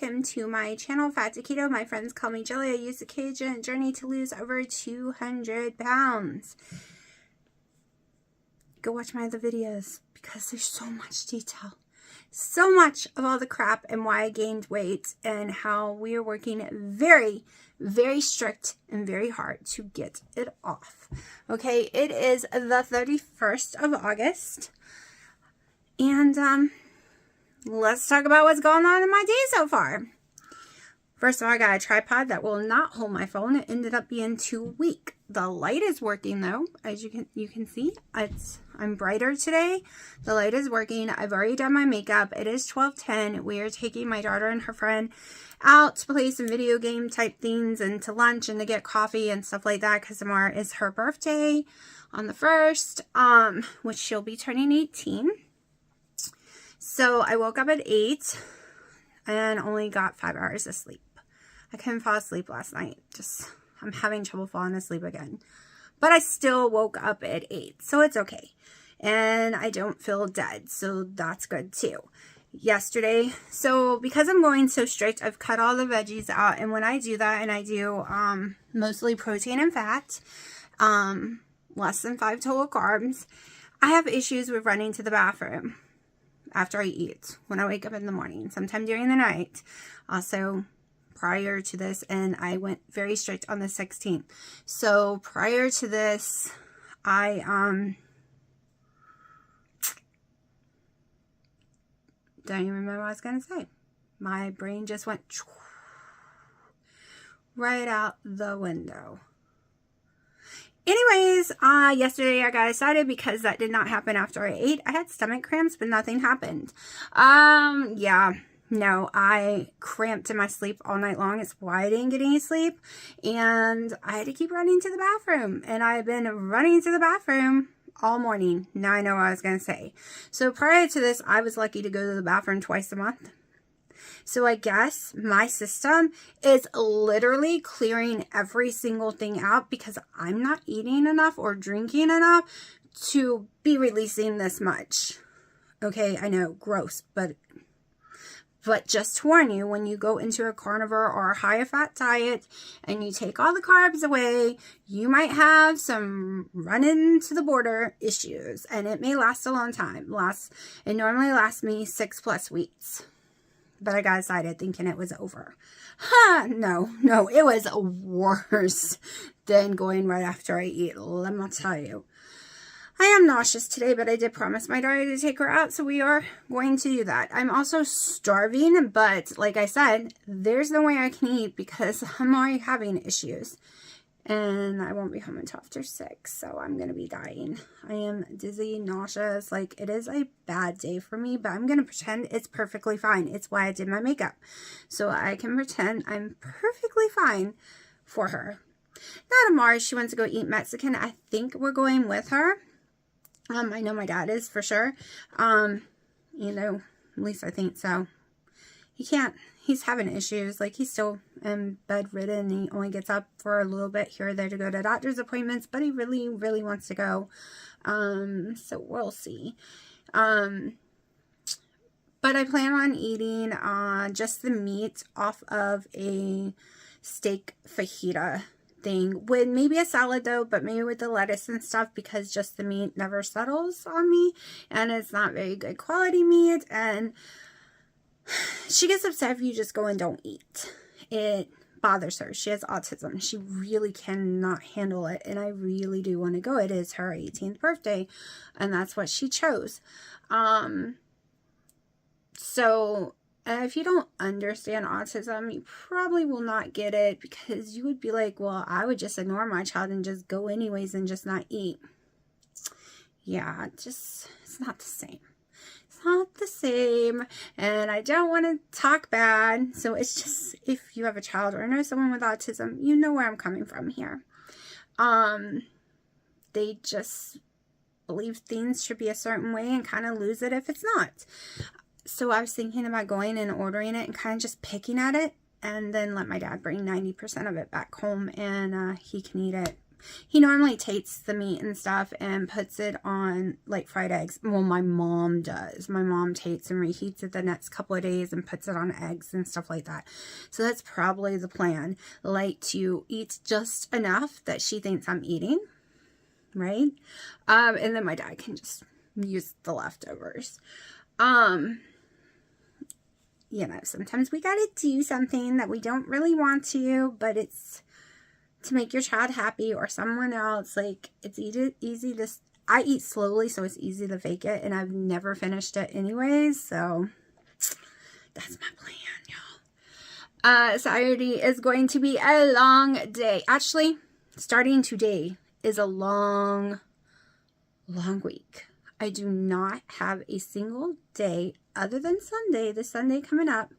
welcome to my channel, Fat to Keto. My friends call me Jelly. I use the ketogenic journey to lose over 200 pounds. Go watch my other videos because there's so much detail. So much of all the crap and why I gained weight and how we are working very, very strict and very hard to get it off. Okay, it is the 31st of August. And let's talk about what's going on in my day so far. First of all, I got a tripod that will not hold my phone. It ended up being too weak. The light is working though, as you can see. I'm brighter today. The light is working. I've already done my makeup. It is 12:10. We are taking my daughter and her friend out to play some video game type things and to lunch and to get coffee and stuff like that because tomorrow is her birthday on the 1st, which she'll be turning 18. So I woke up at 8 and only got 5 hours of sleep. I couldn't fall asleep last night. I'm having trouble falling asleep again. But I still woke up at 8, so it's okay. And I don't feel dead, so that's good too. Yesterday, so because I'm going so strict, I've cut all the veggies out. And when I do that, and I do mostly protein and fat, less than 5 total carbs, I have issues with running to the bathroom after I eat, when I wake up in the morning, sometime during the night. Also, prior to this, and I went very strict on the 16th. So prior to this, I don't even remember what I was going to say. My brain just went right out the window. Anyways, yesterday I got excited because that did not happen after I ate. I had stomach cramps, but nothing happened. Yeah. No, I cramped in my sleep all night long. It's why I didn't get any sleep. And I had to keep running to the bathroom. And I've been running to the bathroom all morning. Now I know what I was going to say. So prior to this, I was lucky to go to the bathroom twice a month. So I guess my system is literally clearing every single thing out because I'm not eating enough or drinking enough to be releasing this much. Okay, I know, gross, but just to warn you, when you go into a carnivore or a high fat diet and you take all the carbs away, you might have some running to the border issues, and it may last a long time. It normally lasts me 6+ weeks. But I got excited thinking it was over. No, it was worse than going right after I eat. Let me tell you. I am nauseous today, but I did promise my daughter to take her out, so we are going to do that. I'm also starving, but like I said, there's no way I can eat because I'm already having issues. And I won't be home until after 6, so I'm going to be dying. I am dizzy, nauseous. Like, it is a bad day for me, but I'm going to pretend it's perfectly fine. It's why I did my makeup. So I can pretend I'm perfectly fine for her. Now tomorrow, she wants to go eat Mexican. I think we're going with her. I know my dad is for sure. You know, at least I think so. He can't. He's having issues. Like, he's still bedridden. He only gets up for a little bit here or there to go to doctor's appointments, but he really, really wants to go. So we'll see. But I plan on eating just the meat off of a steak fajita thing with maybe a salad though, but maybe with the lettuce and stuff because just the meat never settles on me and it's not very good quality meat, and she gets upset if you just go and don't eat. It bothers her. She has autism. She really cannot handle it, and I really do want to go. It is her 18th birthday, and that's what she chose. So if you don't understand autism, you probably will not get it because you would be like, well, I would just ignore my child and just go anyways and just not eat. Yeah, it's not the same. It's not the same, and I don't want to talk bad. So it's just, if you have a child or know someone with autism, you know where I'm coming from here. They just believe things should be a certain way and kind of lose it if it's not. So I was thinking about going and ordering it and kind of just picking at it and then let my dad bring 90% of it back home and he can eat it He normally takes the meat and stuff and puts it on like fried eggs. Well, my mom does. My mom takes and reheats it the next couple of days and puts it on eggs and stuff like that. So that's probably the plan. Like to eat just enough that she thinks I'm eating, right? And then my dad can just use the leftovers. You know, sometimes we gotta do something that we don't really want to, but it's to make your child happy or someone else. Like, it's easy to, I eat slowly, so it's easy to fake it, and I've never finished it anyways, so that's my plan, y'all. Saturday is going to be a long day. Actually, starting today is a long week. I do not have a single day other than Sunday, this Sunday coming up,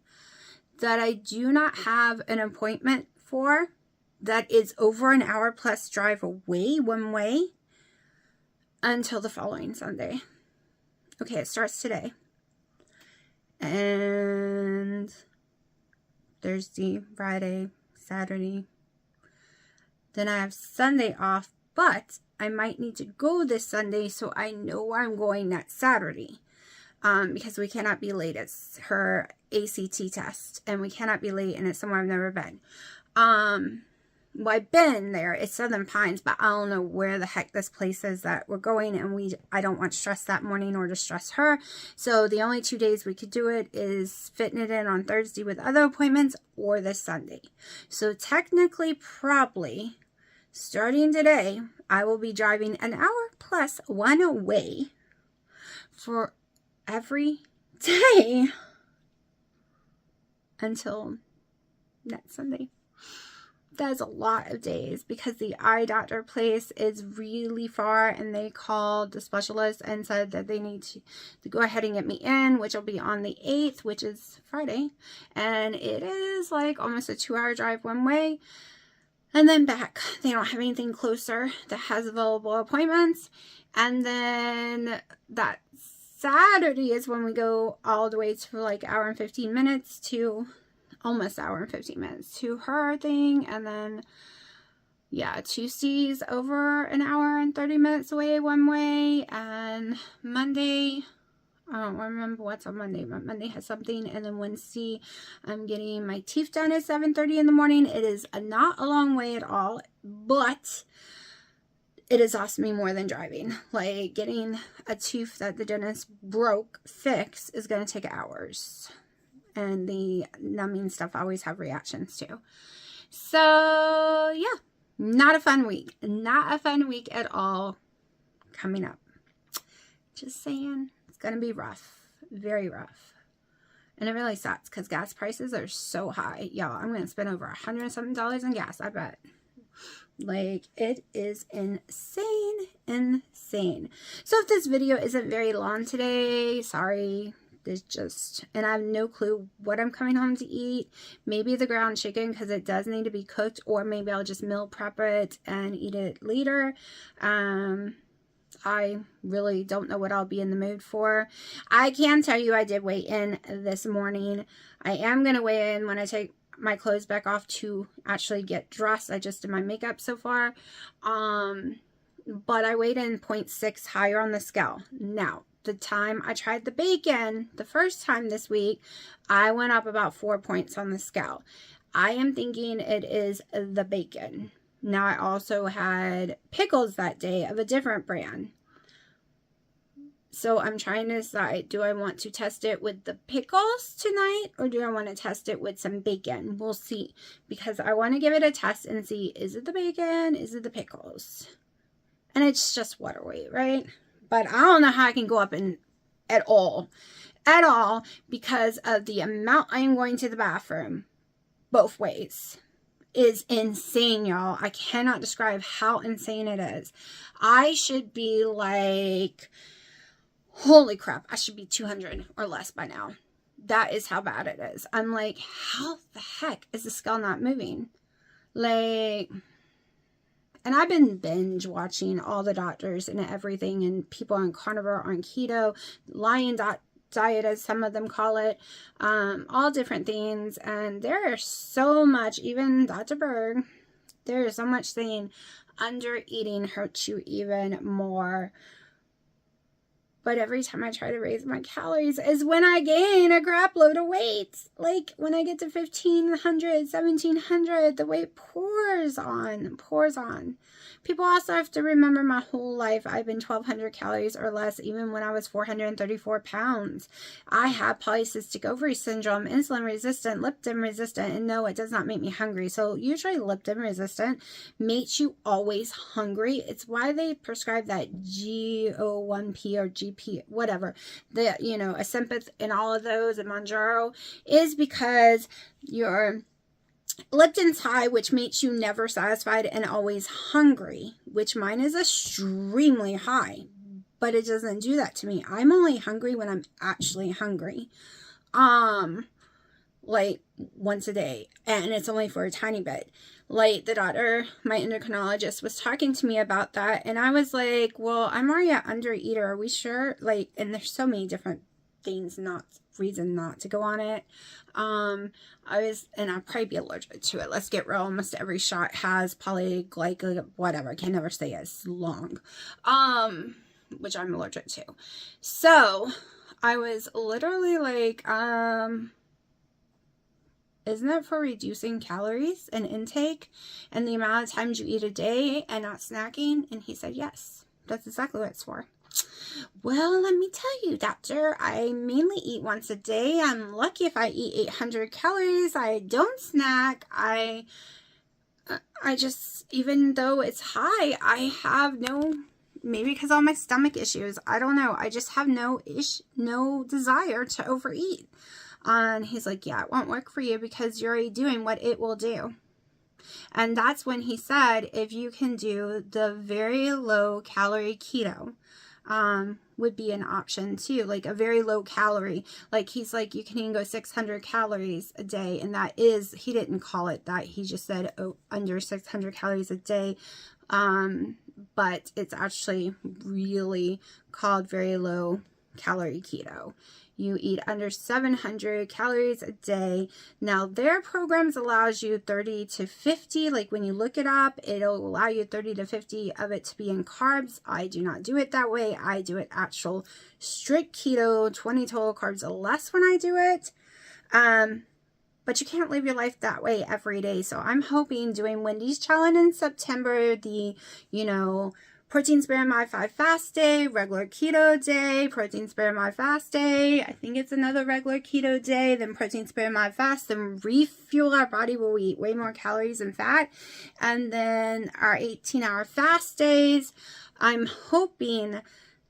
that I do not have an appointment for that is over an hour plus drive away one way until the following Sunday. Okay, it starts today. And Thursday, Friday, Saturday. Then I have Sunday off, but I might need to go this Sunday so I know where I'm going next Saturday. Because we cannot be late. It's her ACT test, and we cannot be late, and it's somewhere I've never been. Well, I've been there. It's Southern Pines, but I don't know where the heck this place is that we're going, and I don't want to stress that morning or to stress her. So the only 2 days we could do it is fitting it in on Thursday with other appointments or this Sunday. So technically, probably, starting today, I will be driving an hour plus one way for every day until next Sunday. That's a lot of days because the eye doctor place is really far, and they called the specialist and said that they need to go ahead and get me in, which will be on the 8th, which is Friday, and it is like almost a 2-hour drive one way and then back. They don't have anything closer that has available appointments. And then that Saturday is when we go all the way to like hour and 15 minutes to almost hour and 15 minutes to her thing. And then, yeah, Tuesday's over an hour and 30 minutes away one way. And Monday, I don't remember what's on Monday, but Monday has something. And then Wednesday, I'm getting my teeth done at 7:30 in the morning. It is not a long way at all, but it exhausts me more than driving. Like, getting a tooth that the dentist broke fixed is going to take hours. And the numbing stuff I always have reactions to. So, yeah. Not a fun week. Not a fun week at all coming up. Just saying. It's going to be rough. Very rough. And it really sucks because gas prices are so high. Y'all, I'm going to spend over $100 and something in gas, I bet. Like, it is insane. Insane. So if this video isn't very long today, sorry. There's just, and I have no clue what I'm coming home to eat. Maybe the ground chicken because it does need to be cooked, or maybe I'll just meal prep it and eat it later. I really don't know what I'll be in the mood for. I can tell you I did weigh in this morning. I am going to weigh in when I take my clothes back off to actually get dressed. I just did my makeup so far. But I weighed in 0.6 higher on the scale. Now, the time I tried the bacon, the first time this week, I went up about 4 points on the scale. I am thinking it is the bacon. Now, I also had pickles that day of a different brand. So I'm trying to decide, do I want to test it with the pickles tonight, or do I want to test it with some bacon? We'll see, because I want to give it a test and see, is it the bacon? Is it the pickles? And it's just water weight, right? But I don't know how I can go up at all, because of the amount I am going to the bathroom both ways. Is insane, y'all. I cannot describe how insane it is. I should be like, holy crap, I should be 200 or less by now. That is how bad it is. I'm like, how the heck is the scale not moving? Like, and I've been binge watching all the doctors and everything, and people on carnivore, on keto, lion diet as some of them call it, all different things. And there is so much, even Dr. Berg There is so much saying under eating hurts you even more. But every time I try to raise my calories is when I gain a crap load of weight. Like when I get to 1,500, 1,700, the weight pours on, pours on. People also have to remember my whole life I've been 1,200 calories or less, even when I was 434 pounds. I have polycystic ovary syndrome, insulin resistant, leptin resistant, and no, it does not make me hungry. So usually leptin resistant makes you always hungry. It's why they prescribe that GO1P or GP, whatever, the, you know, Ozempic and all of those, and Mounjaro, is because your leptin's high, which makes you never satisfied and always hungry, which mine is extremely high, but it doesn't do that to me. I'm only hungry when I'm actually hungry, like once a day, and it's only for a tiny bit. Like the doctor, my endocrinologist, was talking to me about that, and I was like, well, I'm already an undereater, are we sure? Like, and there's so many different things, reason not to go on it. And I'll probably be allergic to it. Let's get real. Almost every shot has polyglycolic, whatever. I can never say it's long. Which I'm allergic to. So I was literally like, isn't it for reducing calories and intake and the amount of times you eat a day and not snacking? And he said, yes, that's exactly what it's for. Well, let me tell you, doctor, I mainly eat once a day. I'm lucky if I eat 800 calories. I don't snack. I just, even though it's high, I have no, maybe because of all my stomach issues, I don't know. I just have no desire to overeat. And he's like, yeah, it won't work for you because you're already doing what it will do. And that's when he said, if you can do the very low calorie keto, would be an option too, like a very low calorie. Like he's like, you can even go 600 calories a day, and that is, he didn't call it that, he just said under 600 calories a day, but it's actually really called very low calorie keto. You eat under 700 calories a day. Now, their programs allows you 30 to 50. Like when you look it up, it'll allow you 30 to 50 of it to be in carbs. I do not do it that way. I do it actual strict keto, 20 total carbs or less when I do it. But you can't live your life that way every day. So I'm hoping doing Wendy's challenge in September, the, you know, protein spare mod 5 fast day, regular keto day, protein spare mod fast day. I think it's another regular keto day, then protein spare mod fast, then refuel our body where we eat way more calories and fat. And then our 18-hour fast days. I'm hoping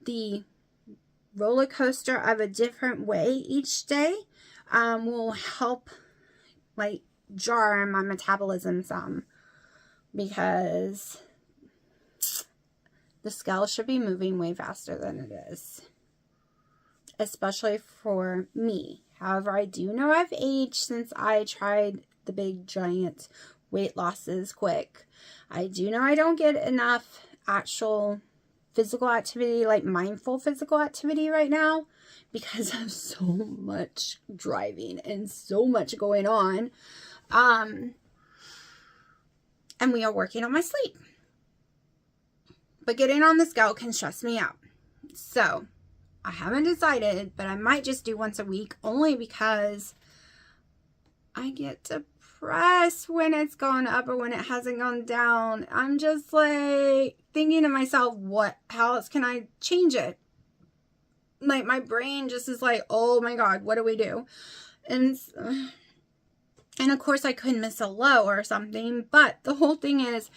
the roller coaster of a different way each day will help like jar my metabolism some, because the scale should be moving way faster than it is, especially for me. However, I do know I've aged since I tried the big giant weight losses quick. I do know I don't get enough actual physical activity, like mindful physical activity right now, because of so much driving and so much going on. And we are working on my sleep. But getting on the scale can stress me out. So I haven't decided, but I might just do once a week, only because I get depressed when it's gone up or when it hasn't gone down. I'm just like thinking to myself, how else can I change it? Like my brain just is like, oh my God, what do we do? And of course I could miss a low or something, but the whole thing is,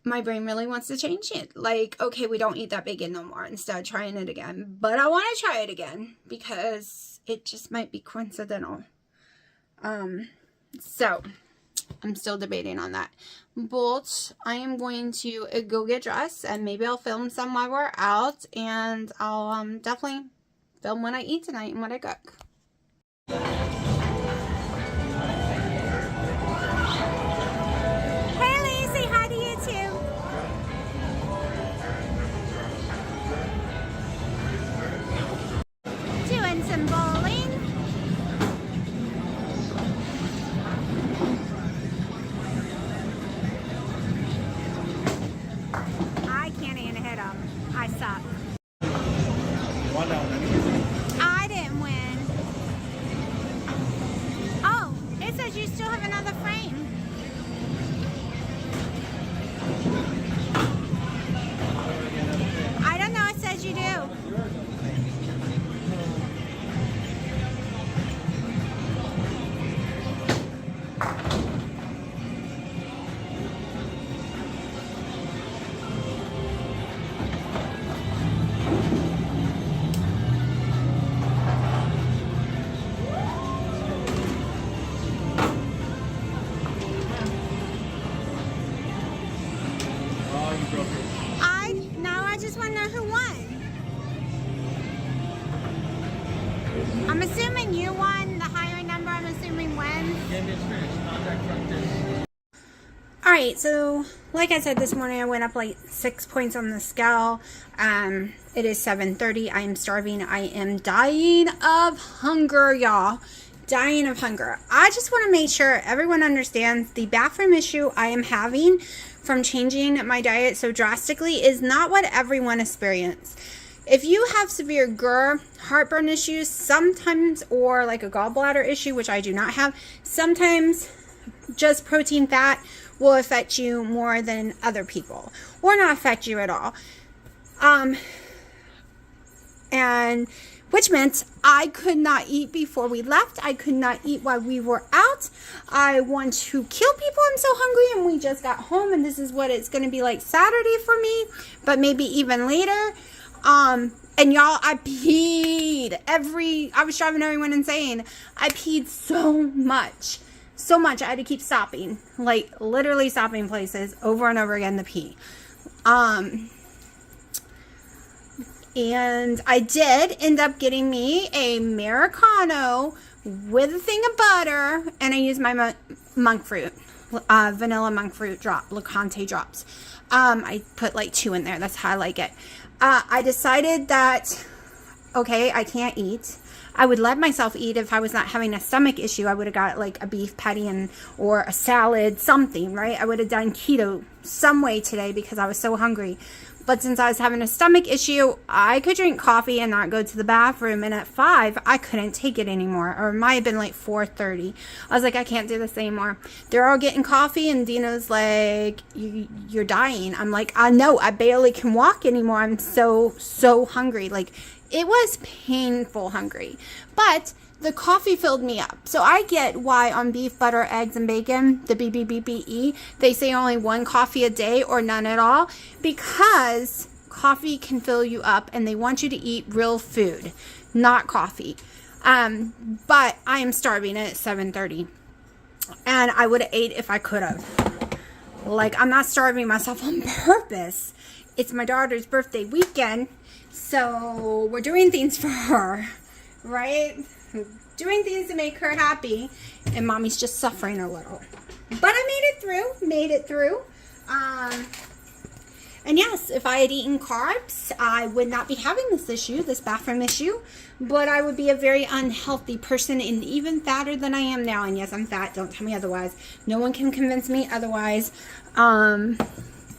my brain really wants to change it. Like, okay, we don't eat that bacon no more, instead of trying it again. But I want to try it again because it just might be coincidental. So I'm still debating on that. But I am going to go get dressed, and maybe I'll film some while we're out, and I'll definitely film when I eat tonight and what I cook. Some bowling. What's up? I didn't win. Oh, it says you still have another frame. I don't know, it says you do. I just want to know who won. I'm assuming you won. The higher number, I'm assuming wins. Alright, so like I said this morning, I went up like 6 points on the scale. It is 7:30. I am starving. I am dying of hunger, y'all. Dying of hunger. I just want to make sure everyone understands the bathroom issue I am having from changing my diet so drastically is not what everyone experiences. If you have severe GER, heartburn issues, sometimes, or like a gallbladder issue, which I do not have, sometimes just protein fat will affect you more than other people, or not affect you at all. And which meant I could not eat before we left. I could not eat while we were out. I want to kill people. I'm so hungry, and we just got home, and this is what it's going to be like Saturday for me, but maybe even later. And y'all, I peed I was driving everyone insane. I peed so much. I had to keep stopping, like literally stopping places over and over again to pee. And I did end up getting me a Americano with a thing of butter, and I used my monk fruit, vanilla monk fruit LeConte drops. I put like 2 in there. That's how I like it. I decided that, okay, I can't eat. I would let myself eat if I was not having a stomach issue. I would have got like a beef patty or a salad, something, right? I would have done keto some way today because I was so hungry. But since I was having a stomach issue, I could drink coffee and not go to the bathroom. And at 5, I couldn't take it anymore. Or it might have been like 4:30. I was like, I can't do this anymore. They're all getting coffee, and Dino's like, you're dying. I'm like, I know. I barely can walk anymore. I'm so hungry. Like, it was painful hungry. But the coffee filled me up. So I get why on beef, butter, eggs, and bacon, the BBBBE, they say only 1 coffee a day or none at all, because coffee can fill you up and they want you to eat real food, not coffee. But I am starving at 7:30, and I would have ate if I could have. Like, I'm not starving myself on purpose. It's my daughter's birthday weekend, so we're doing things for her, right? Doing things to make her happy, and mommy's just suffering a little, but I made it through. And yes, if I had eaten carbs, I would not be having this bathroom issue, but I would be a very unhealthy person and even fatter than I am now. And yes, I'm fat. Don't tell me otherwise. No one can convince me otherwise. And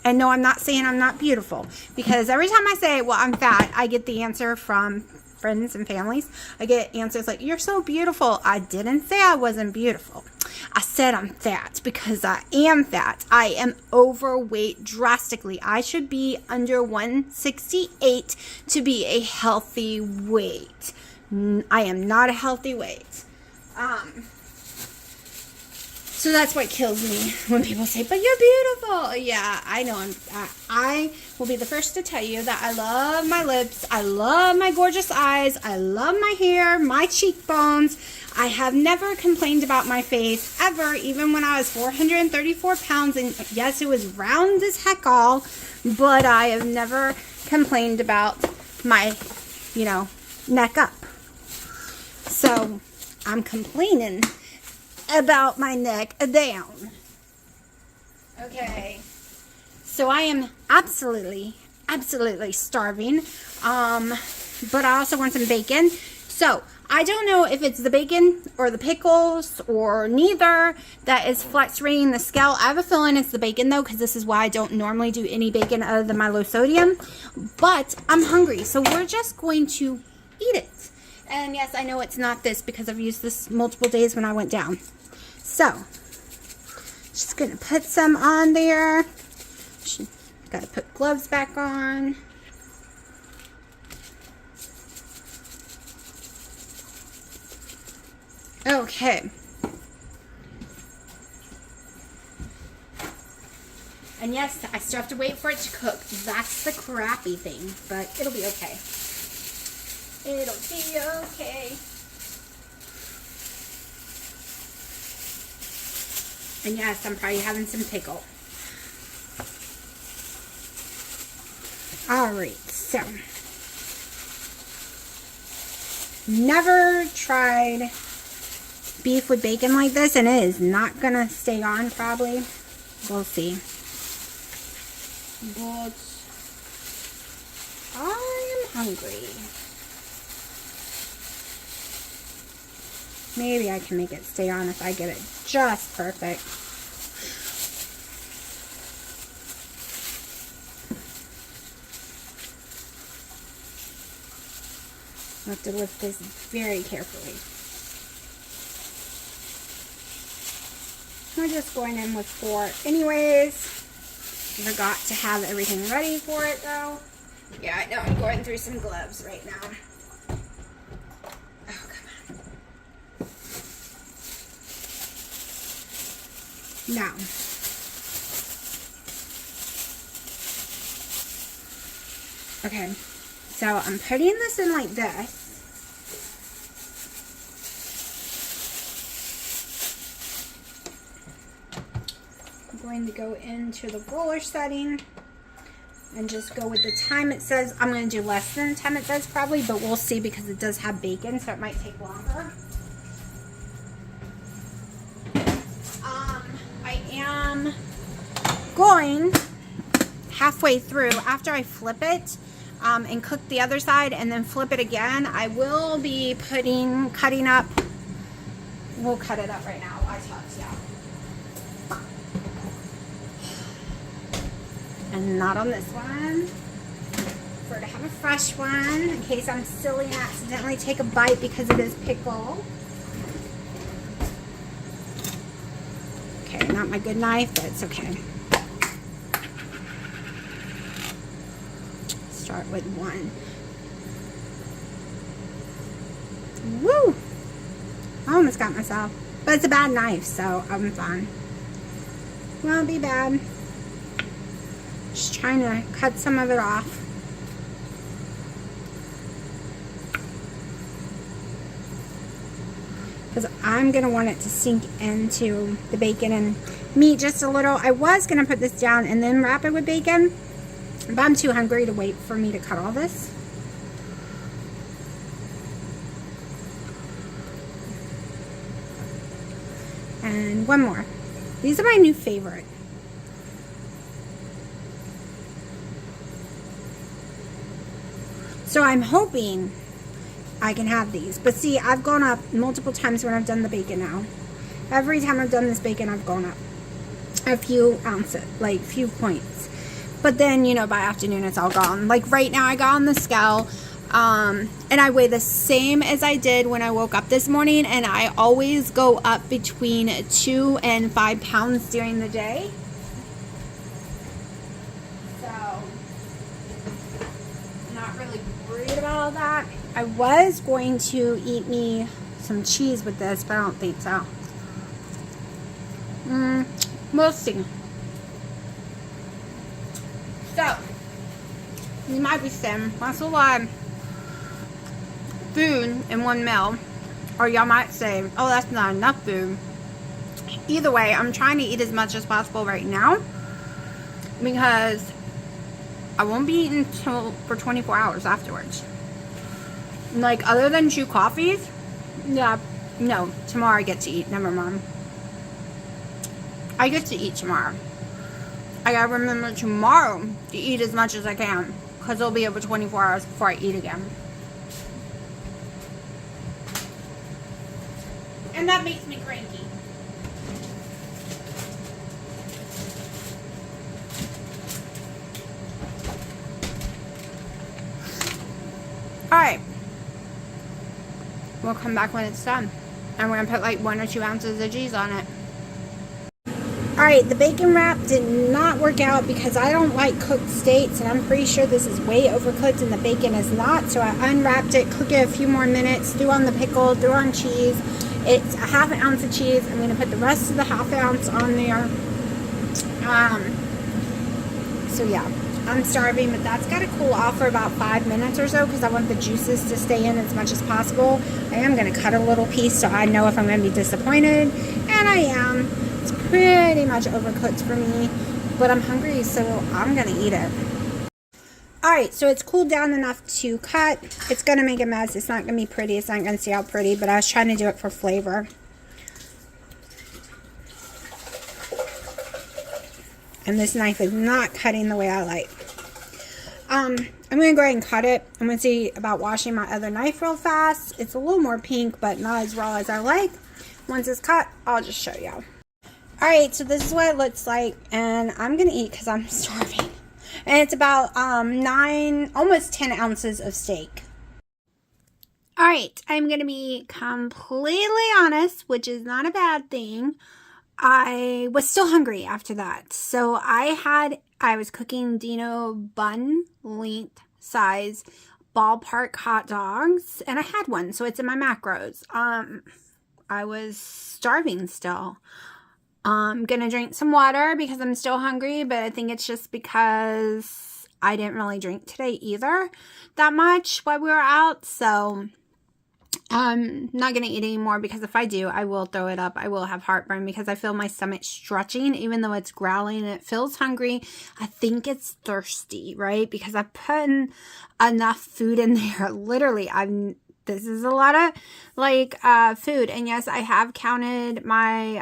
no, I'm not saying I'm not beautiful, because every time I say, well, I'm fat, I get the answer from friends and families. I get answers like, you're so beautiful. I didn't say I wasn't beautiful. I said I'm fat because I am fat. I am overweight drastically. I should be under 168 to be a healthy weight. I am not a healthy weight. So that's what kills me when people say, but you're beautiful. Yeah, I know. I will be the first to tell you that I love my lips. I love my gorgeous eyes. I love my hair, my cheekbones. I have never complained about my face ever, even when I was 434 pounds. And yes, it was round as heck all, but I have never complained about my, neck up. So I'm complaining about my neck down. Okay, so I am absolutely starving, but I also want some bacon. So I don't know if it's the bacon or the pickles or neither that is fluctuating the scale. I have a feeling it's the bacon though, because this is why I don't normally do any bacon other than my low sodium. But I'm hungry, so we're just going to eat it. And yes, I know it's not this because I've used this multiple days when I went down. So, just going to put some on there. Got to put gloves back on. Okay. And yes, I still have to wait for it to cook. That's the crappy thing, but it'll be okay. It'll be okay. And yes, I'm probably having some pickle. Alright, so. Never tried beef with bacon like this, and it is not gonna stay on probably. We'll see. But I'm hungry. Maybe I can make it stay on if I get it just perfect. I have to lift this very carefully. We're just going in with 4 anyways. Forgot to have everything ready for it though. Yeah, I know I'm going through some gloves right now. Oh, come on. Now. Okay, so I'm putting this in like this. Going to go into the roller setting and just go with the time it says. I'm going to do less than the time it says probably, but we'll see because it does have bacon, so it might take longer. I am going halfway through after I flip it and cook the other side and then flip it again. I will be cutting up. We'll cut it up right now. I talked, yeah. And not on this one. For to have a fresh one in case I'm silly and accidentally take a bite because it is pickle. Okay, not my good knife, but it's okay. Start with one. Woo! I almost got myself. But it's a bad knife, so I'm fine. Won't be bad. Just trying to cut some of it off. Because I'm going to want it to sink into the bacon and meat just a little. I was going to put this down and then wrap it with bacon. But I'm too hungry to wait for me to cut all this. And one more. These are my new favorite. So I'm hoping I can have these. But see, I've gone up multiple times when I've done the bacon now. Every time I've done this bacon, I've gone up a few ounces, like few points. But then, you know, by afternoon, it's all gone. Like right now, I got on the scale, and I weigh the same as I did when I woke up this morning. And I always go up between 2 and 5 pounds during the day. About all that. I was going to eat me some cheese with this, but I don't think so. We'll see. So, you might be saying, that's a lot of food in one meal. Or y'all might say, oh, that's not enough food. Either way, I'm trying to eat as much as possible right now. Because I won't be eating for 24 hours afterwards. Like, other than 2 coffees, yeah, no, tomorrow I get to eat. Never mind. I get to eat tomorrow. I gotta remember tomorrow to eat as much as I can. Because it'll be over 24 hours before I eat again. And that makes me cranky. Alright. We'll come back when it's done. And we're going to put like 1 or 2 ounces of cheese on it. Alright, the bacon wrap did not work out because I don't like cooked steaks, and I'm pretty sure this is way overcooked and the bacon is not. So I unwrapped it, cook it a few more minutes, threw on the pickle, threw on cheese. It's a 1/2 ounce of cheese. I'm going to put the rest of the 1/2 ounce on there. So yeah, I'm starving, but that's got to cool off for about 5 minutes or so because I want the juices to stay in as much as possible. I am going to cut a little piece so I know if I'm going to be disappointed, and I am. It's pretty much overcooked for me, but I'm hungry, so I'm going to eat it. Alright, so it's cooled down enough to cut. It's going to make a mess. It's not going to be pretty. It's not going to see out pretty, but I was trying to do it for flavor. And this knife is not cutting the way I like. I'm going to go ahead and cut it. I'm going to see about washing my other knife real fast. It's a little more pink, but not as raw as I like. Once it's cut, I'll just show you. Alright, so this is what it looks like, and I'm going to eat because I'm starving. And it's about 9, almost 10 ounces of steak. Alright, I'm going to be completely honest, which is not a bad thing. I was still hungry after that. So I was cooking Dino bun length size ballpark hot dogs, and I had one, so it's in my macros. I was starving still. I'm gonna drink some water because I'm still hungry, but I think it's just because I didn't really drink today either that much while we were out. So I'm not gonna eat anymore because if I do, I will throw it up. I will have heartburn because I feel my stomach stretching even though it's growling and it feels hungry. I think it's thirsty, right? Because I put in enough food in there. Literally, this is a lot of like food, and yes, I have counted my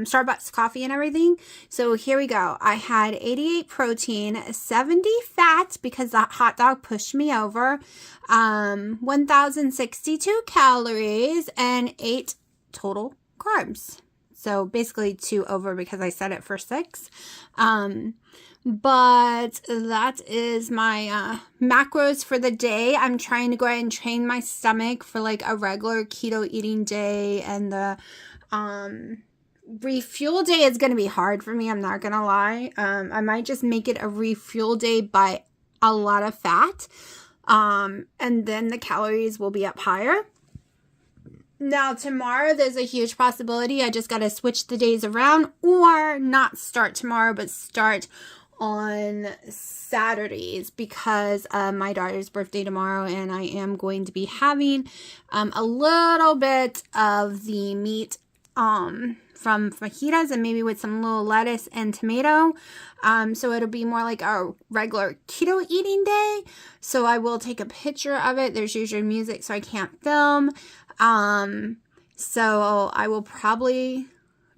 Starbucks coffee and everything. So here we go. I had 88 protein, 70 fat because that hot dog pushed me over, 1,062 calories, and 8 total carbs. So basically 2 over because I set it for 6. But that is my macros for the day. I'm trying to go ahead and train my stomach for like a regular keto eating day, and the refuel day is going to be hard for me. I'm not going to lie. I might just make it a refuel day by a lot of fat, and then the calories will be up higher. Now, tomorrow, there's a huge possibility I just got to switch the days around, or not start tomorrow, but start on Saturdays because my daughter's birthday tomorrow, and I am going to be having a little bit of the meat from fajitas and maybe with some little lettuce and tomato. So it'll be more like a regular keto eating day. So I will take a picture of it. There's usually music, so I can't film. So I will probably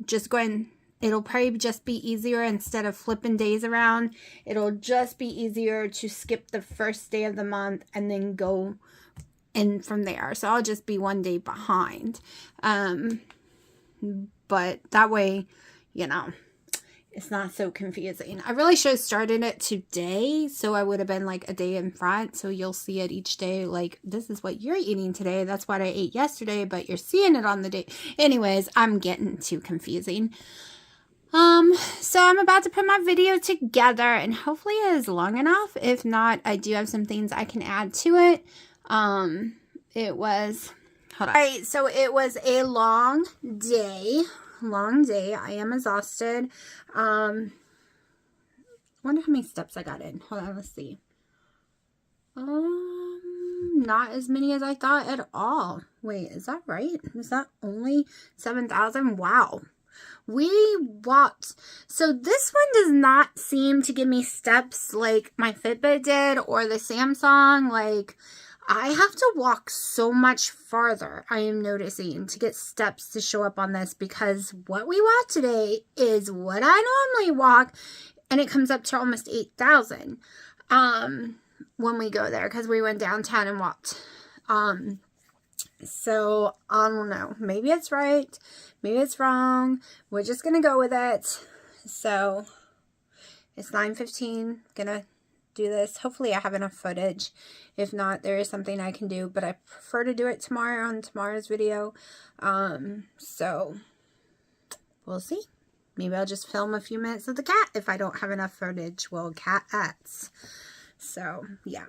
just go and it'll probably just be easier instead of flipping days around. It'll just be easier to skip the first day of the month and then go in from there. So I'll just be 1 day behind. But that way, you know, it's not so confusing. I really should have started it today, so I would have been like a day in front. So you'll see it each day. Like, this is what you're eating today. That's what I ate yesterday, but you're seeing it on the day. Anyways, I'm getting too confusing. So I'm about to put my video together, and hopefully it is long enough. If not, I do have some things I can add to it. It was, hold on. All right, so it was a long day. I am exhausted. Wonder how many steps I got in. Hold on, let's see. Not as many as I thought at all. Wait, is that right? Is that only 7,000? Wow. We walked. So this one does not seem to give me steps like my Fitbit did or the Samsung. Like, I have to walk so much farther, I am noticing, to get steps to show up on this, because what we walked today is what I normally walk, and it comes up to almost 8,000 when we go there, because we went downtown and walked So, I don't know. Maybe it's right. Maybe it's wrong. We're just going to go with it. So, it's 9:15. Gonna do this. Hopefully I have enough footage. If not, there is something I can do. But I prefer to do it tomorrow on tomorrow's video. So, we'll see. Maybe I'll just film a few minutes of the cat if I don't have enough footage. Well, cats. So, yeah.